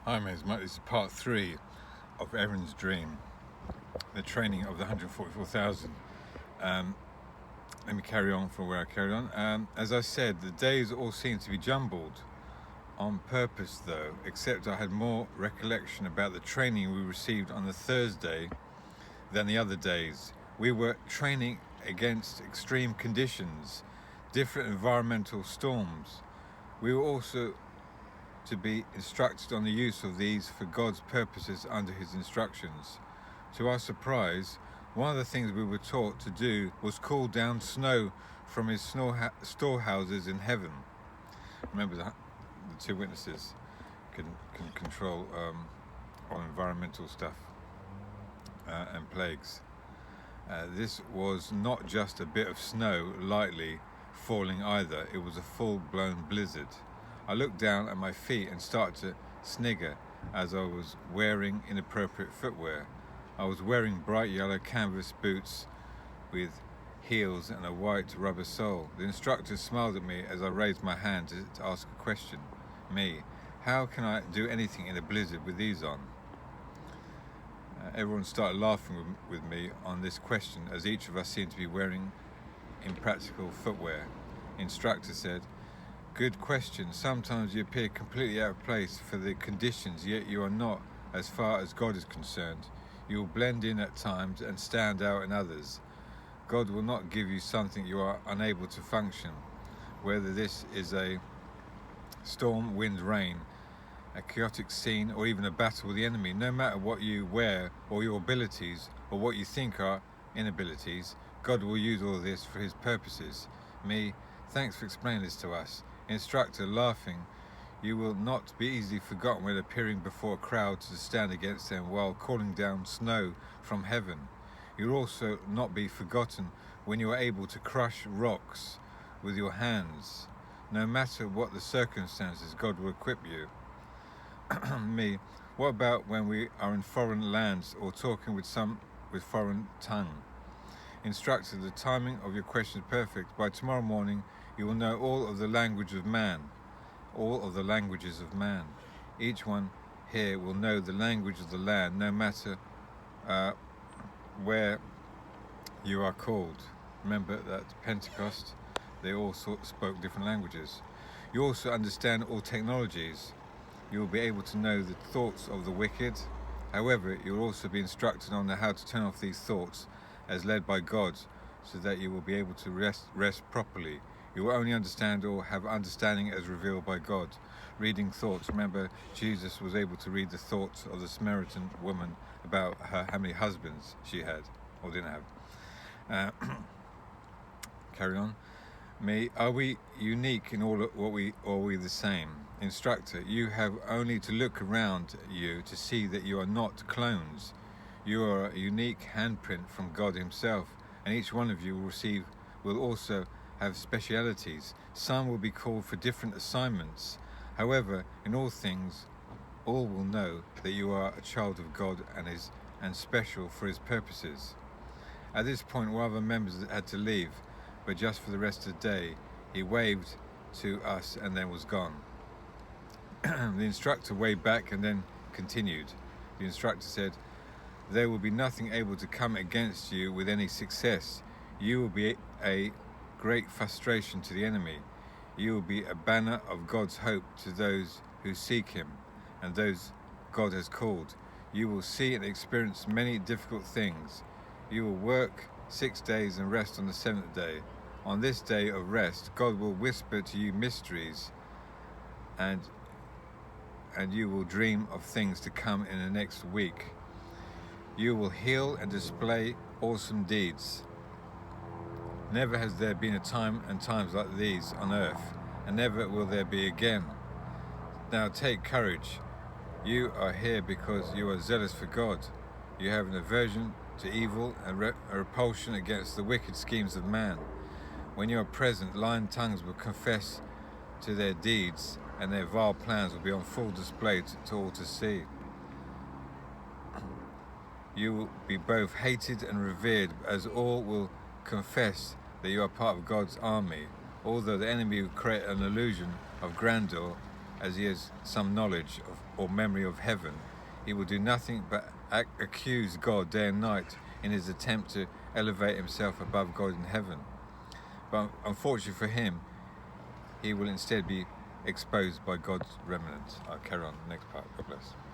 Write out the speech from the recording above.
Hi mates, this is part 3 of Erin's dream, the training of the 144,000. Let me carry on from where I carried on. As I said, the days all seem to be jumbled on purpose though, except I had more recollection about the training we received on the Thursday than the other days. We were training against extreme conditions, different environmental storms. We were also to be instructed on the use of these for God's purposes under his instructions. To our surprise, one of the things we were taught to do was call down snow from his storehouses in heaven. Remember the two witnesses can control on environmental stuff and plagues. This was not just a bit of snow lightly falling either, it was a full-blown blizzard. I looked down at my feet and started to snigger as I was wearing inappropriate footwear. I was wearing bright yellow canvas boots with heels and a white rubber sole. The instructor smiled at me as I raised my hand to ask a question. Me, how can I do anything in a blizzard with these on? Everyone started laughing with me on this question as each of us seemed to be wearing impractical footwear. The instructor said, "Good question. Sometimes you appear completely out of place for the conditions, yet you are not as far as God is concerned. You will blend in at times and stand out in others. God will not give you something you are unable to function, whether this is a storm, wind, rain, a chaotic scene, or even a battle with the enemy. No matter what you wear or your abilities or what you think are inabilities, God will use all this for his purposes." Me, thanks for explaining this to us. Instructor, laughing, you will not be easily forgotten when appearing before a crowd to stand against them while calling down snow from heaven. You will also not be forgotten when you are able to crush rocks with your hands. No matter what the circumstances, God will equip you. Me, what about when we are in foreign lands or talking with some with foreign tongue? Instructor, the timing of your question is perfect. By tomorrow morning, you will know all of the language of man, all of the languages of man. Each one here will know the language of the land, no matter where you are called. Remember that Pentecost, they all spoke different languages. You also understand all technologies. You will be able to know the thoughts of the wicked. However, you will also be instructed on how to turn off these thoughts as led by God, so that you will be able to rest properly. You will only understand or have understanding as revealed by God. Reading thoughts. Remember, Jesus was able to read the thoughts of the Samaritan woman about how many husbands she had or didn't have. Carry on. Me, are we unique in all what we, or are we the same? Instructor, you have only to look around you to see that you are not clones. You are a unique handprint from God himself, and each one of you will also have specialities. Some will be called for different assignments. However, in all things, all will know that you are a child of God and special for his purposes. At this point, one of the members had to leave, but just for the rest of the day. He waved to us and then was gone. The instructor waved back and then continued. The instructor said, "There will be nothing able to come against you with any success. You will be a great frustration to the enemy. You will be a banner of God's hope to those who seek him and those God has called. You will see and experience many difficult things. You will work 6 days and rest on the 7th day. On this day of rest, God will whisper to you mysteries, and you will dream of things to come in the next week. You will heal and display awesome deeds. Never has there been a time and times like these on earth, and never will there be again. Now take courage. You are here because you are zealous for God. You have an aversion to evil and a repulsion against the wicked schemes of man. When you are present, lying tongues will confess to their deeds, and their vile plans will be on full display to all to see. You will be both hated and revered, as all will confess that you are part of God's army. Although the enemy will create an illusion of grandeur, as he has some knowledge of, or memory of heaven, he will do nothing but accuse God day and night in his attempt to elevate himself above God in heaven. But unfortunately for him, he will instead be exposed by God's remnant. I'll carry on next part. God bless.